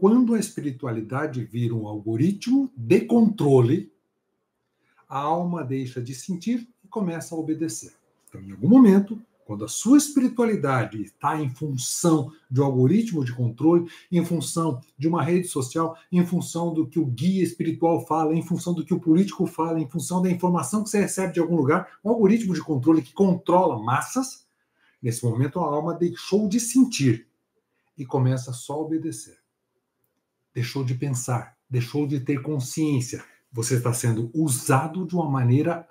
quando a espiritualidade vira um algoritmo de controle, a alma deixa de sentir e começa a obedecer. Então, em algum momento, quando a sua espiritualidade está em função de um algoritmo de controle, em função de uma rede social, em função do que o guia espiritual fala, em função do que o político fala, em função da informação que você recebe de algum lugar, um algoritmo de controle que controla massas, nesse momento a alma deixou de sentir e começa só a obedecer. Deixou de pensar, deixou de ter consciência. Você está sendo usado de uma maneira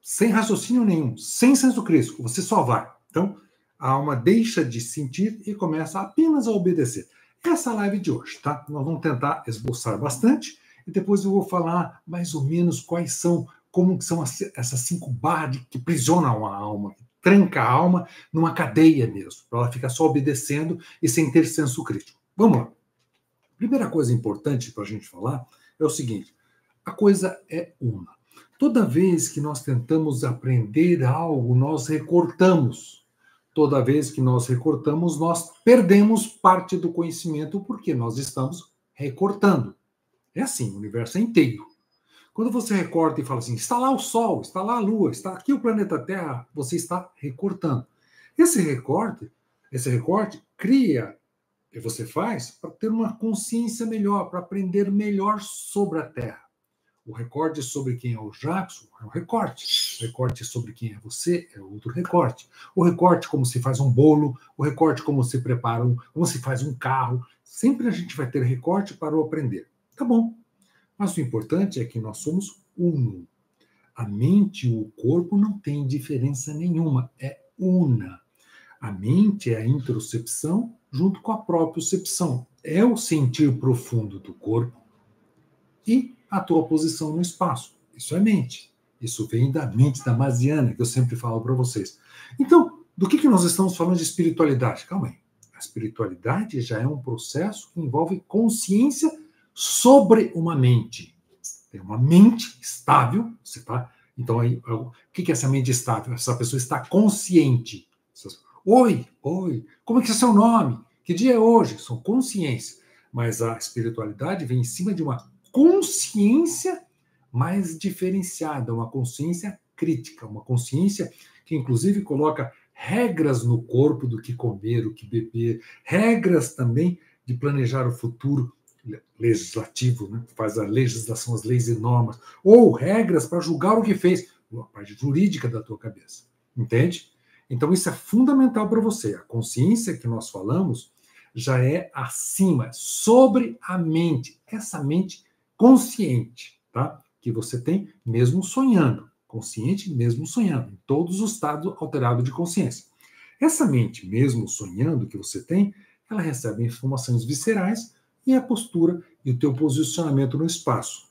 sem raciocínio nenhum, sem senso crítico, você só vai. Então, a alma deixa de sentir e começa apenas a obedecer. Essa é a live de hoje, tá? Nós vamos tentar esboçar bastante e depois eu vou falar mais ou menos quais são, como são essas 5 barras que prisionam a alma, que tranca a alma numa cadeia mesmo, para ela ficar só obedecendo e sem ter senso crítico. Vamos lá. Primeira coisa importante para a gente falar é o seguinte: a coisa é uma. Toda vez que nós tentamos aprender algo, nós recortamos. Toda vez que nós recortamos, nós perdemos parte do conhecimento porque nós estamos recortando. É assim, o universo é inteiro. Quando você recorta e fala assim, está lá o Sol, está lá a Lua, está aqui o planeta Terra, você está recortando. Esse recorte cria, e você faz para ter uma consciência melhor, para aprender melhor sobre a Terra. O recorte sobre quem é o Jackson é um recorte. O recorte sobre quem é você é outro recorte. O recorte como se faz um bolo, o recorte como se prepara, como se faz um carro. Sempre a gente vai ter recorte para o aprender. Tá bom. Mas o importante é que nós somos uno. A mente e o corpo não têm diferença nenhuma. É una. A mente é a introspecção junto com a propriocepção. É o sentir profundo do corpo e a tua posição no espaço. Isso é mente. Isso vem da mente damasiana, que eu sempre falo para vocês. Então, do que nós estamos falando de espiritualidade? Calma aí. A espiritualidade já é um processo que envolve consciência sobre uma mente. Tem uma mente estável, você tá? Então, aí, o que é essa mente estável? Essa pessoa está consciente. Oi, como é que é seu nome? Que dia é hoje? São consciências. Mas a espiritualidade vem em cima de uma consciência mais diferenciada, uma consciência crítica, uma consciência que inclusive coloca regras no corpo do que comer, o que beber, regras também de planejar o futuro legislativo, né? Faz a legislação, as leis e normas, ou regras para julgar o que fez, a parte jurídica da tua cabeça, entende? Então isso é fundamental para você. A consciência que nós falamos já é acima, sobre a mente, essa mente consciente, tá? Que você tem mesmo sonhando, consciente mesmo sonhando, em todos os estados alterados de consciência. Essa mente mesmo sonhando que você tem, ela recebe informações viscerais e a postura e o teu posicionamento no espaço.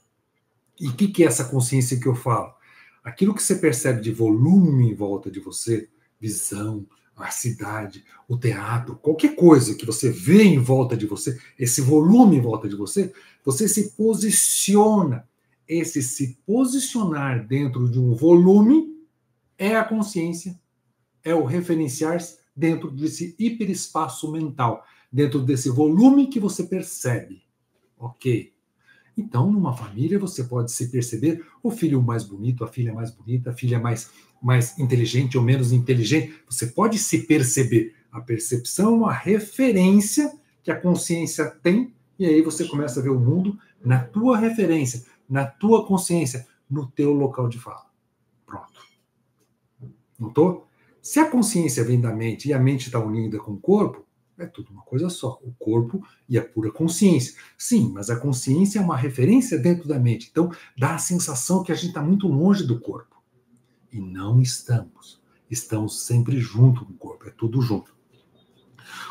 E o que é essa consciência que eu falo? Aquilo que você percebe de volume em volta de você, visão, a cidade, o teatro, qualquer coisa que você vê em volta de você, esse volume em volta de você, você se posiciona. Esse se posicionar dentro de um volume é a consciência, é o referenciar dentro desse hiperespaço mental, dentro desse volume que você percebe. Ok. Então, numa família, você pode se perceber o filho mais bonito, a filha mais bonita, a filha mais inteligente ou menos inteligente. Você pode se perceber. A percepção é uma referência que a consciência tem, e aí você começa a ver o mundo na tua referência, na tua consciência, no teu local de fala. Pronto. Notou? Se a consciência vem da mente e a mente está unida com o corpo, é tudo uma coisa só, o corpo e a pura consciência. Sim, mas a consciência é uma referência dentro da mente. Então, dá a sensação que a gente está muito longe do corpo. E não estamos. Estamos sempre junto com o corpo, é tudo junto.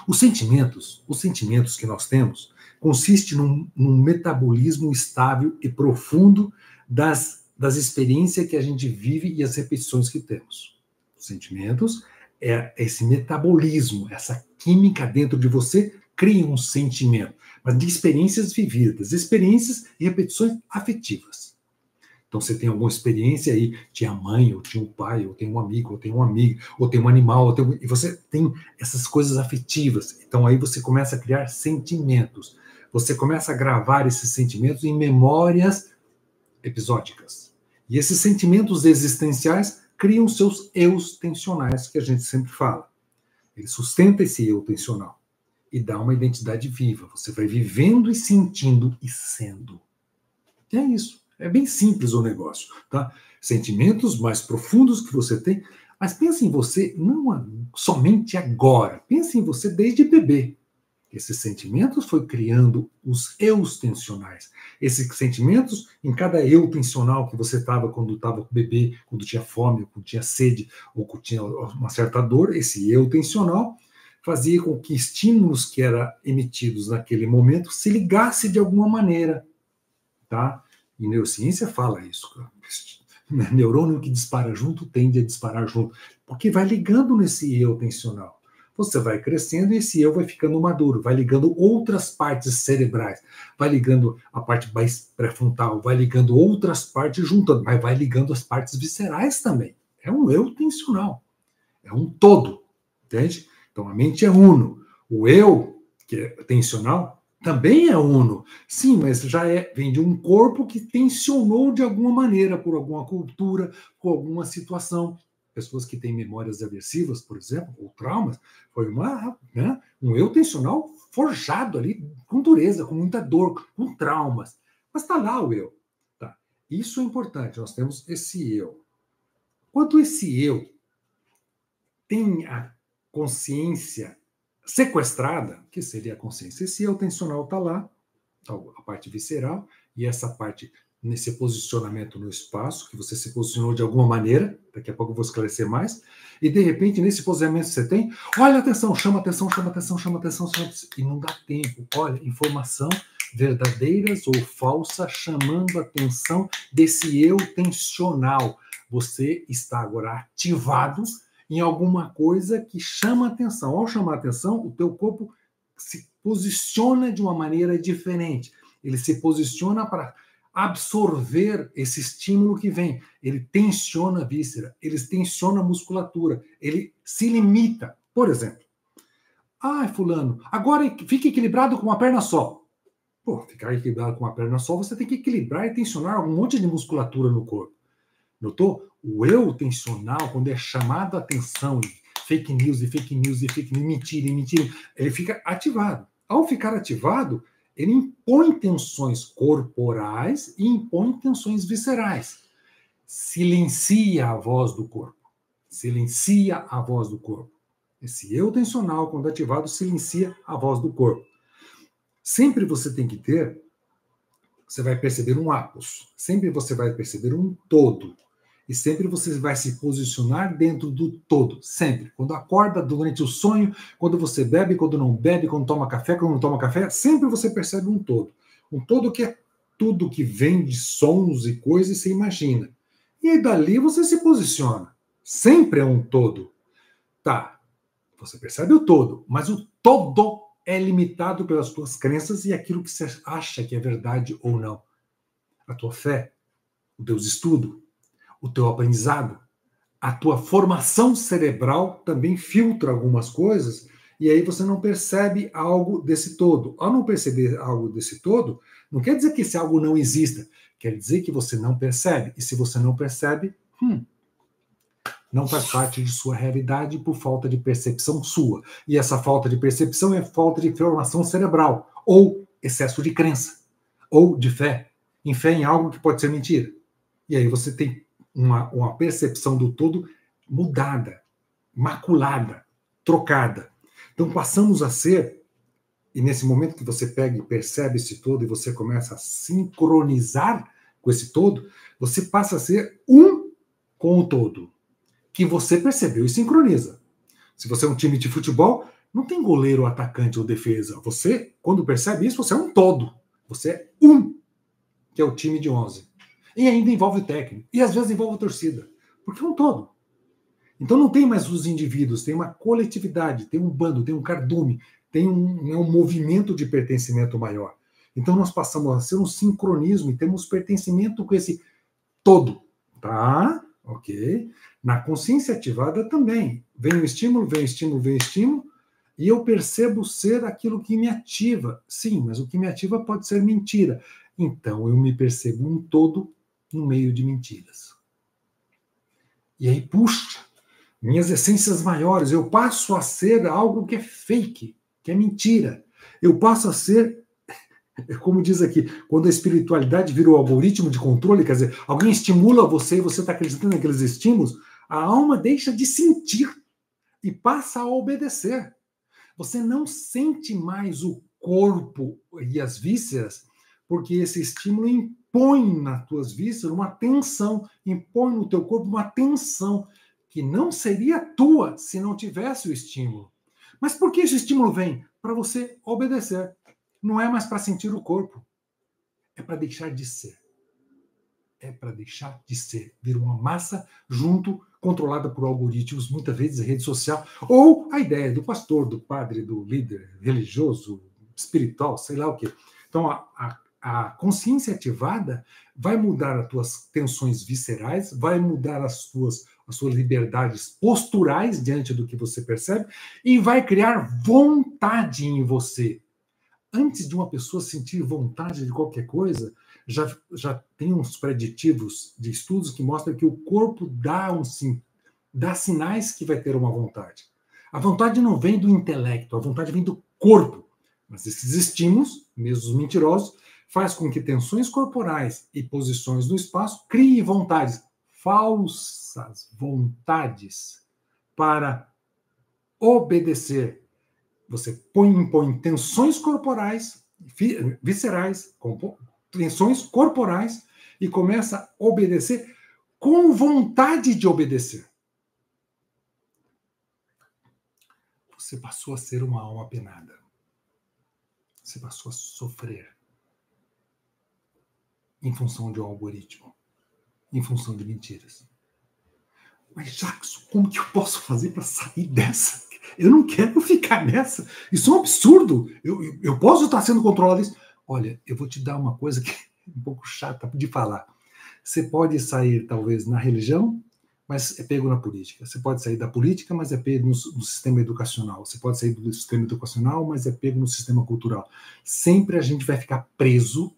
Os sentimentos que nós temos, consistem num metabolismo estável e profundo das experiências que a gente vive e as repetições que temos. Os sentimentos é esse metabolismo, essa química dentro de você cria um sentimento, mas de experiências vividas, experiências e repetições afetivas. Então você tem alguma experiência aí, tinha mãe, ou tinha um pai, ou tem um amigo, ou tem uma amiga, ou tem um animal, e você tem essas coisas afetivas. Então aí você começa a criar sentimentos. você começa a gravar esses sentimentos em memórias episódicas. E esses sentimentos existenciais criam seus eus tensionais, que a gente sempre fala. Ele sustenta esse eu tensional e dá uma identidade viva. Você vai vivendo e sentindo e sendo. E é isso. É bem simples o negócio, tá? Sentimentos mais profundos que você tem, mas pense em você não somente agora. Pense em você desde bebê. Esses sentimentos foi criando os eus tensionais. Esses sentimentos, em cada eu tensional que você estava quando estava bebê, quando tinha fome, quando tinha sede, ou quando tinha uma certa dor, esse eu tensional fazia com que estímulos que eram emitidos naquele momento se ligassem de alguma maneira, tá? E neurociência fala isso. Neurônio que dispara junto tende a disparar junto, porque vai ligando nesse eu tensional. Você vai crescendo e esse eu vai ficando maduro, vai ligando outras partes cerebrais, vai ligando a parte mais pré-frontal, vai ligando outras partes juntando, mas vai ligando as partes viscerais também. É um eu tensional, é um todo, entende? Então a mente é uno. O eu, que é tensional, também é uno. Sim, mas já vem de um corpo que tensionou de alguma maneira, por alguma cultura, por alguma situação. Pessoas que têm memórias aversivas, por exemplo, ou traumas, foi um eu tensional forjado ali, com dureza, com muita dor, com traumas. Mas está lá o eu. Tá. Isso é importante, nós temos esse eu. Quando esse eu tem a consciência sequestrada, que seria a consciência, esse eu tensional está lá, a parte visceral, e essa parte nesse posicionamento no espaço, que você se posicionou de alguma maneira, daqui a pouco eu vou esclarecer mais, e de repente, nesse posicionamento que você tem, olha atenção, chama atenção, chama atenção, chama atenção, chama atenção, e não dá tempo. Olha, informação verdadeiras ou falsa chamando a atenção desse eu tensional. Você está agora ativado em alguma coisa que chama atenção. Ao chamar atenção, o teu corpo se posiciona de uma maneira diferente. Ele se posiciona para absorver esse estímulo que vem. Ele tensiona a víscera, ele tensiona a musculatura, ele se limita. Por exemplo, fulano, agora fique equilibrado com uma perna só. Pô, ficar equilibrado com uma perna só, você tem que equilibrar e tensionar um monte de musculatura no corpo. Notou? O eu tensional, quando é chamado a atenção, fake news, mentira, ele fica ativado. Ao ficar ativado, ele impõe tensões corporais e impõe tensões viscerais. Silencia a voz do corpo. Silencia a voz do corpo. Esse eu tensional, quando ativado, silencia a voz do corpo. Sempre você tem que ter, você vai perceber um apos. Sempre você vai perceber um todo. E sempre você vai se posicionar dentro do todo, sempre. Quando acorda, durante o sonho, quando você bebe, quando não bebe, quando toma café, quando não toma café, sempre você percebe um todo. Um todo que é tudo que vem de sons e coisas, você imagina. E aí dali você se posiciona. Sempre é um todo. Tá, você percebe o todo, mas o todo é limitado pelas tuas crenças e aquilo que você acha que é verdade ou não. A tua fé, o teu estudo, o teu aprendizado, a tua formação cerebral também filtra algumas coisas e aí você não percebe algo desse todo. Ao não perceber algo desse todo, não quer dizer que esse algo não exista, quer dizer que você não percebe. E se você não percebe, não faz parte de sua realidade por falta de percepção sua. E essa falta de percepção é falta de formação cerebral, ou excesso de crença, ou de fé. Em fé em algo que pode ser mentira. E aí você tem uma percepção do todo mudada, maculada, trocada. Então passamos a ser, e nesse momento que você pega e percebe esse todo e você começa a sincronizar com esse todo, você passa a ser um com o todo, que você percebeu e sincroniza. Se você é um time de futebol, não tem goleiro, atacante ou defesa. Você, quando percebe isso, você é um todo. Você é um, que é o time de 11. E ainda envolve o técnico. E às vezes envolve a torcida. Porque é um todo. Então não tem mais os indivíduos, tem uma coletividade, tem um bando, tem um cardume, tem um movimento de pertencimento maior. Então nós passamos a ser um sincronismo e temos pertencimento com esse todo. Tá? Ok? Na consciência ativada também. Vem o estímulo, E eu percebo ser aquilo que me ativa. Sim, mas o que me ativa pode ser mentira. Então eu me percebo um todo no meio de mentiras. E aí, puxa, minhas essências maiores, eu passo a ser algo que é fake, que é mentira. Eu passo a ser, como diz aqui, quando a espiritualidade virou algoritmo de controle, quer dizer, alguém estimula você e você está acreditando naqueles estímulos, a alma deixa de sentir e passa a obedecer. Você não sente mais o corpo e as vísceras, porque esse estímulo impõe nas tuas vísceras uma tensão, impõe no teu corpo uma tensão que não seria tua se não tivesse o estímulo. Mas por que esse estímulo vem? Para você obedecer. Não é mais para sentir o corpo. É para deixar de ser. É para deixar de ser. Vira uma massa junto, controlada por algoritmos, muitas vezes rede social, ou a ideia do pastor, do padre, do líder religioso, espiritual, sei lá o quê. Então, a consciência ativada vai mudar as tuas tensões viscerais, vai mudar as suas liberdades posturais diante do que você percebe e vai criar vontade em você. Antes de uma pessoa sentir vontade de qualquer coisa, já tem uns preditivos de estudos que mostram que o corpo dá sinais que vai ter uma vontade. A vontade não vem do intelecto, a vontade vem do corpo. Mas esses estímulos, mesmo os mentirosos, faz com que tensões corporais e posições no espaço criem vontades, falsas vontades, para obedecer. Você impõe tensões corporais, viscerais, tensões corporais e começa a obedecer com vontade de obedecer. Você passou a ser uma alma penada. Você passou a sofrer em função de um algoritmo, em função de mentiras. Mas, Jackson, como que eu posso fazer para sair dessa? Eu não quero ficar nessa. Isso é um absurdo. Eu posso estar sendo controlado isso. Olha, eu vou te dar uma coisa que é um pouco chata de falar. Você pode sair, talvez, na religião, mas é pego na política. Você pode sair da política, mas é pego no sistema educacional. Você pode sair do sistema educacional, mas é pego no sistema cultural. Sempre a gente vai ficar preso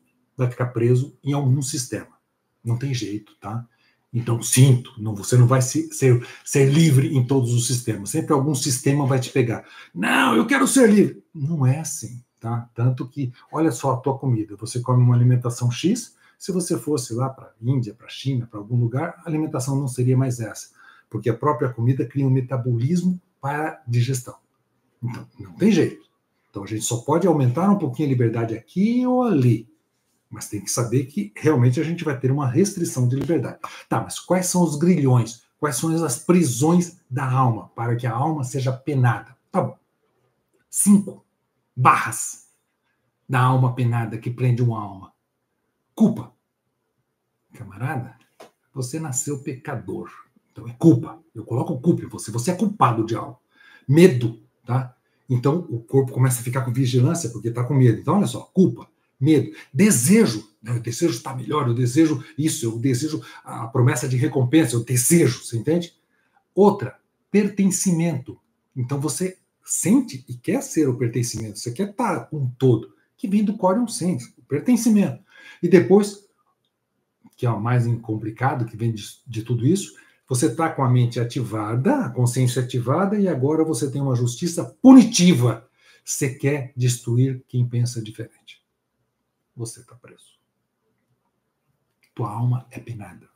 em algum sistema. Não tem jeito, tá? Então, você não vai ser livre em todos os sistemas. Sempre algum sistema vai te pegar. Não, eu quero ser livre. Não é assim, tá? Tanto que, olha só a tua comida. Você come uma alimentação X, se você fosse lá para a Índia, para a China, para algum lugar, a alimentação não seria mais essa. Porque a própria comida cria um metabolismo para a digestão. Então, não tem jeito. Então, a gente só pode aumentar um pouquinho a liberdade aqui ou ali. Mas tem que saber que realmente a gente vai ter uma restrição de liberdade. Tá, mas quais são os grilhões? Quais são as prisões da alma para que a alma seja penada? Tá bom. 5 barras da alma penada que prende uma alma. Culpa. Camarada, você nasceu pecador. Então é culpa. Eu coloco culpa em você. Você é culpado de algo. Medo, tá? Então o corpo começa a ficar com vigilância porque está com medo. Então olha só, culpa. Medo, desejo, o desejo está melhor, eu desejo isso, eu desejo a promessa de recompensa, eu desejo, você entende? Outra, pertencimento. Então você sente e quer ser o pertencimento, você quer estar com um todo, que vem do Quorum Sense, o pertencimento. E depois, que é o mais complicado, que vem de tudo isso, você está com a mente ativada, a consciência ativada, e agora você tem uma justiça punitiva. Você quer destruir quem pensa diferente. Você está preso. Tua alma é penada.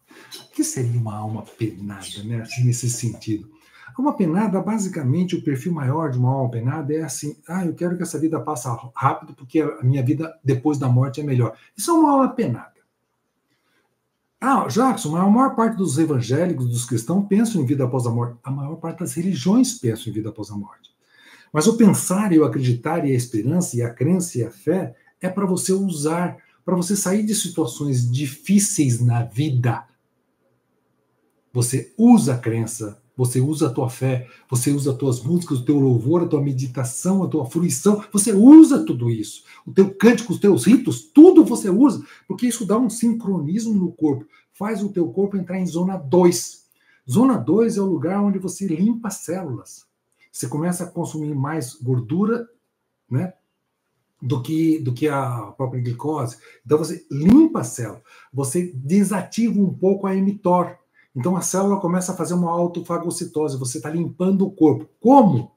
O que seria uma alma penada, né? Assim, nesse sentido? Uma penada, basicamente, o perfil maior de uma alma penada é assim: eu quero que essa vida passe rápido porque a minha vida depois da morte é melhor. Isso é uma alma penada. Jackson, a maior parte dos evangélicos, dos cristãos, pensam em vida após a morte. A maior parte das religiões pensam em vida após a morte. Mas o pensar e o acreditar e a esperança e a crença e a fé é para você usar, para você sair de situações difíceis na vida. Você usa a crença, você usa a tua fé, você usa as tuas músicas, o teu louvor, a tua meditação, a tua fruição, você usa tudo isso. O teu cântico, os teus ritos, tudo você usa, porque isso dá um sincronismo no corpo, faz o teu corpo entrar em zona 2. Zona 2 é o lugar onde você limpa células. Você começa a consumir mais gordura, né, do que a própria glicose. Então, você limpa a célula, você desativa um pouco a mTOR. Então, a célula começa a fazer uma autofagocitose, você está limpando o corpo. Como?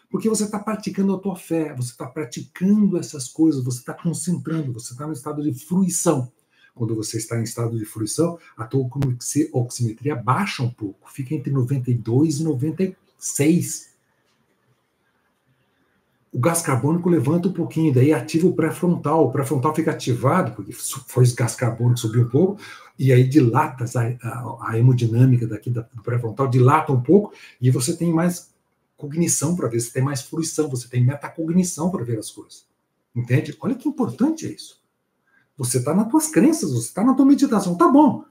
Porque você está praticando a tua fé, você está praticando essas coisas, você está concentrando, você está no estado de fruição. Quando você está em estado de fruição, a tua oximetria baixa um pouco, fica entre 92 e 96. O gás carbônico levanta um pouquinho, daí ativa o pré-frontal fica ativado, porque foi o gás carbônico que subiu um pouco, e aí dilata a hemodinâmica daqui do pré-frontal, dilata um pouco, e você tem mais cognição para ver, você tem mais fruição, você tem metacognição para ver as coisas. Entende? Olha que importante é isso. Você está nas tuas crenças, você está na tua meditação, tá bom.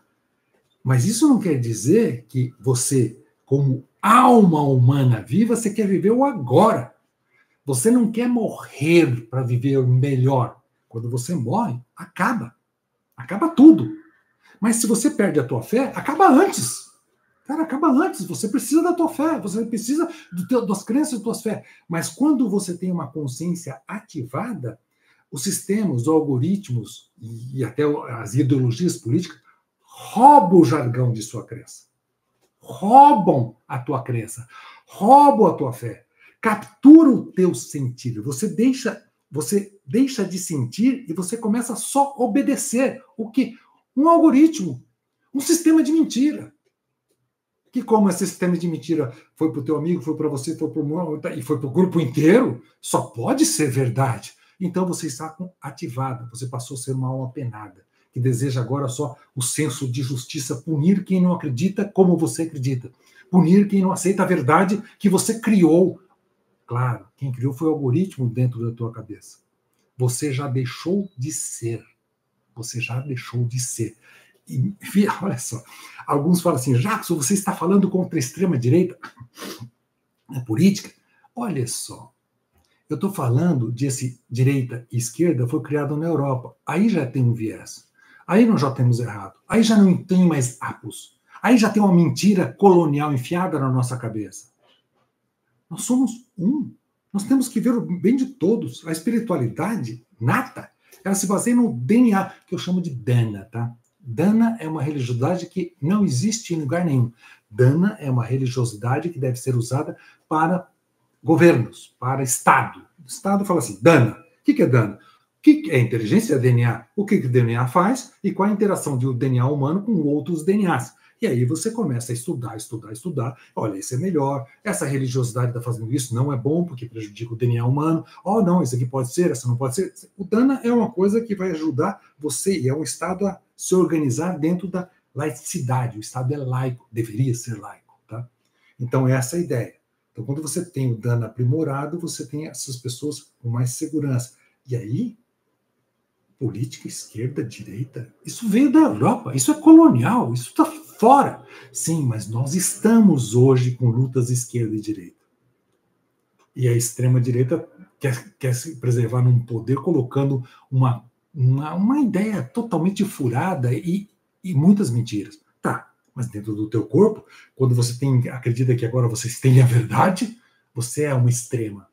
Mas isso não quer dizer que você, como alma humana viva, você quer viver o agora. Você não quer morrer para viver melhor. Quando você morre, acaba. Acaba tudo. Mas se você perde a tua fé, acaba antes. Cara, acaba antes. Você precisa da tua fé, você precisa das crenças e das tuas fé. Mas quando você tem uma consciência ativada, os sistemas, os algoritmos e até as ideologias políticas roubam o jargão de sua crença. Roubam a tua crença. Roubam a tua fé. Captura o teu sentido. Você deixa de sentir e você começa a só obedecer. O quê? Um algoritmo. Um sistema de mentira. Que como esse sistema de mentira foi para o teu amigo, foi para você, foi para o mundo e foi para o grupo inteiro, só pode ser verdade. Então você está ativada, você passou a ser uma alma penada, que deseja agora só o senso de justiça, punir quem não acredita como você acredita, punir quem não aceita a verdade que você criou. Claro, quem criou foi o algoritmo dentro da tua cabeça. Você já deixou de ser. Você já deixou de ser. E, olha só, alguns falam assim, Jackson, você está falando contra a extrema-direita? A política? Olha só, eu estou falando de esse direita e esquerda foi criado na Europa. Aí já tem um viés. Aí nós já temos errado. Aí já não tem mais apos. Aí já tem uma mentira colonial enfiada na nossa cabeça. Nós somos um. Nós temos que ver o bem de todos. A espiritualidade nata, ela se baseia no DNA, que eu chamo de Dana, tá? Dana é uma religiosidade que não existe em lugar nenhum. Dana é uma religiosidade que deve ser usada para governos, para Estado. O Estado fala assim, Dana. O que é Dana? O que é inteligência? É DNA. O que o DNA faz e qual a interação do DNA humano com outros DNAs. E aí você começa a estudar. Olha, esse é melhor. Essa religiosidade está fazendo isso, não é bom porque prejudica o DNA humano. Oh, não, isso aqui pode ser, essa não pode ser. O Dana é uma coisa que vai ajudar você e é um Estado a se organizar dentro da laicidade. O Estado é laico, deveria ser laico. Tá? Então, essa é a ideia. Então, quando você tem o Dana aprimorado, você tem essas pessoas com mais segurança. E aí, política esquerda, direita, isso veio da Europa, isso é colonial, isso está fora. Sim, mas nós estamos hoje com lutas esquerda e direita. E a extrema-direita quer se preservar num poder colocando uma ideia totalmente furada e muitas mentiras. Tá, mas dentro do teu corpo, quando você acredita que agora você tem a verdade, você é uma extrema.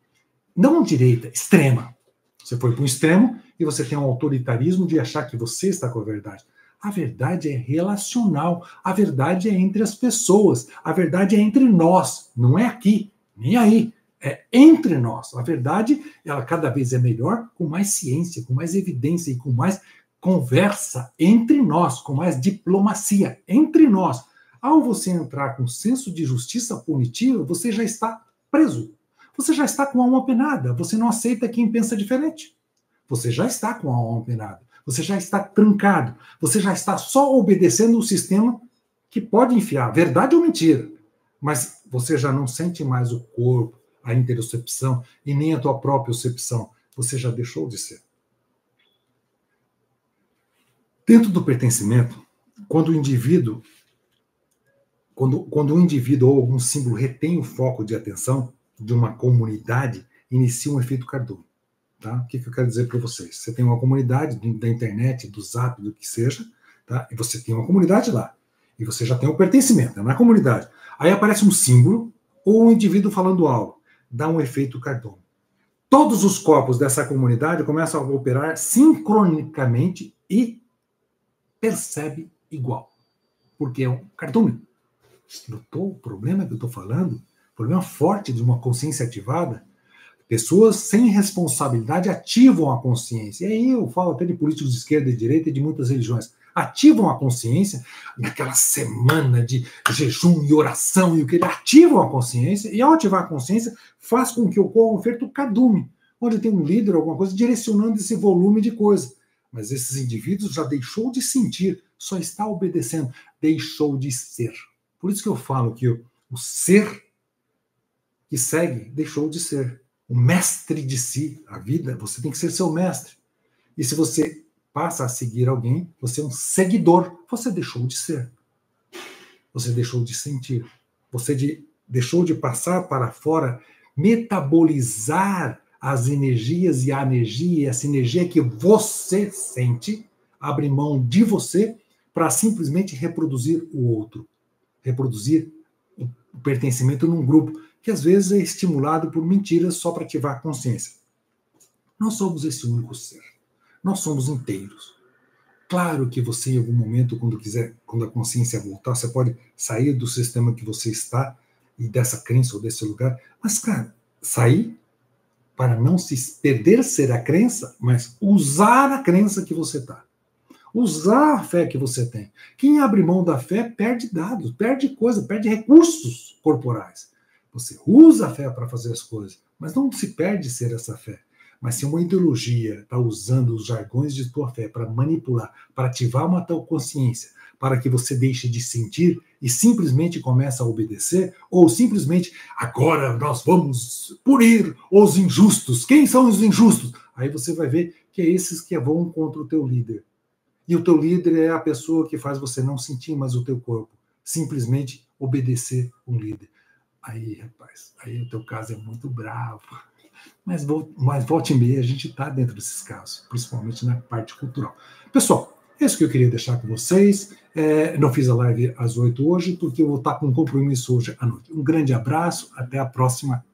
Não direita, extrema. Você foi para um extremo e você tem um autoritarismo de achar que você está com a verdade. A verdade é relacional. A verdade é entre as pessoas. A verdade é entre nós. Não é aqui, nem aí. É entre nós. A verdade, ela cada vez é melhor, com mais ciência, com mais evidência e com mais conversa entre nós, com mais diplomacia entre nós. Ao você entrar com senso de justiça punitiva, você já está preso. Você já está com a alma penada. Você não aceita quem pensa diferente. Você já está com a alma penada. Você já está trancado. Você já está só obedecendo o sistema que pode enfiar verdade ou mentira. Mas você já não sente mais o corpo, a interocepção e nem a tua própria percepção. Você já deixou de ser. Dentro do pertencimento, quando o indivíduo ou algum símbolo retém o foco de atenção de uma comunidade, inicia um efeito Cardoso. Tá? O que eu quero dizer para vocês? Você tem uma comunidade da internet, do Zap, do que seja, tá? E você tem uma comunidade lá. E você já tem o pertencimento, na comunidade. Aí aparece um símbolo ou um indivíduo falando algo. dá um efeito Cardomo. Todos os corpos dessa comunidade começam a operar sincronicamente e percebe igual. Porque é um Cardomo. Notou o problema que eu estou falando? O problema forte de uma consciência ativada. Pessoas sem responsabilidade ativam a consciência. E aí eu falo até de políticos de esquerda e direita e de muitas religiões. Ativam a consciência naquela semana de jejum e oração e o que ele ativam a consciência, e ao ativar a consciência faz com que ocorra um efeito Cardume, onde tem um líder, alguma coisa, direcionando esse volume de coisa. Mas esses indivíduos já deixou de sentir, só está obedecendo, deixou de ser. Por isso que eu falo que o ser que segue deixou de ser. O mestre de si, a vida, você tem que ser seu mestre. E se você passa a seguir alguém, você é um seguidor. Você deixou de ser. Você deixou de sentir. Você deixou de passar para fora, metabolizar as energias e a energia, essa energia que você sente, abre mão de você para simplesmente reproduzir o outro. Reproduzir o pertencimento num grupo, que às vezes é estimulado por mentiras só para ativar a consciência. Nós somos esse único ser. Nós somos inteiros. Claro que você, em algum momento, quando a consciência voltar, você pode sair do sistema que você está e dessa crença ou desse lugar, mas, cara, sair para não se perder ser a crença, mas usar a crença que você está. Usar a fé que você tem. Quem abre mão da fé perde dados, perde coisa, perde recursos corporais. Você usa a fé para fazer as coisas, mas não se perde ser essa fé. Mas se uma ideologia está usando os jargões de tua fé para manipular, para ativar uma tal consciência, para que você deixe de sentir e simplesmente comece a obedecer, ou simplesmente, agora nós vamos punir os injustos. Quem são os injustos? Aí você vai ver que é esses que vão contra o teu líder. E o teu líder é a pessoa que faz você não sentir mais o teu corpo, simplesmente obedecer um líder. Aí, rapaz, aí o teu caso é muito bravo. Mas volta e meia a gente está dentro desses casos, principalmente na parte cultural. Pessoal, é isso que eu queria deixar com vocês. Não fiz a live às 8 hoje, porque eu vou estar com um compromisso hoje à noite. Um grande abraço, até a próxima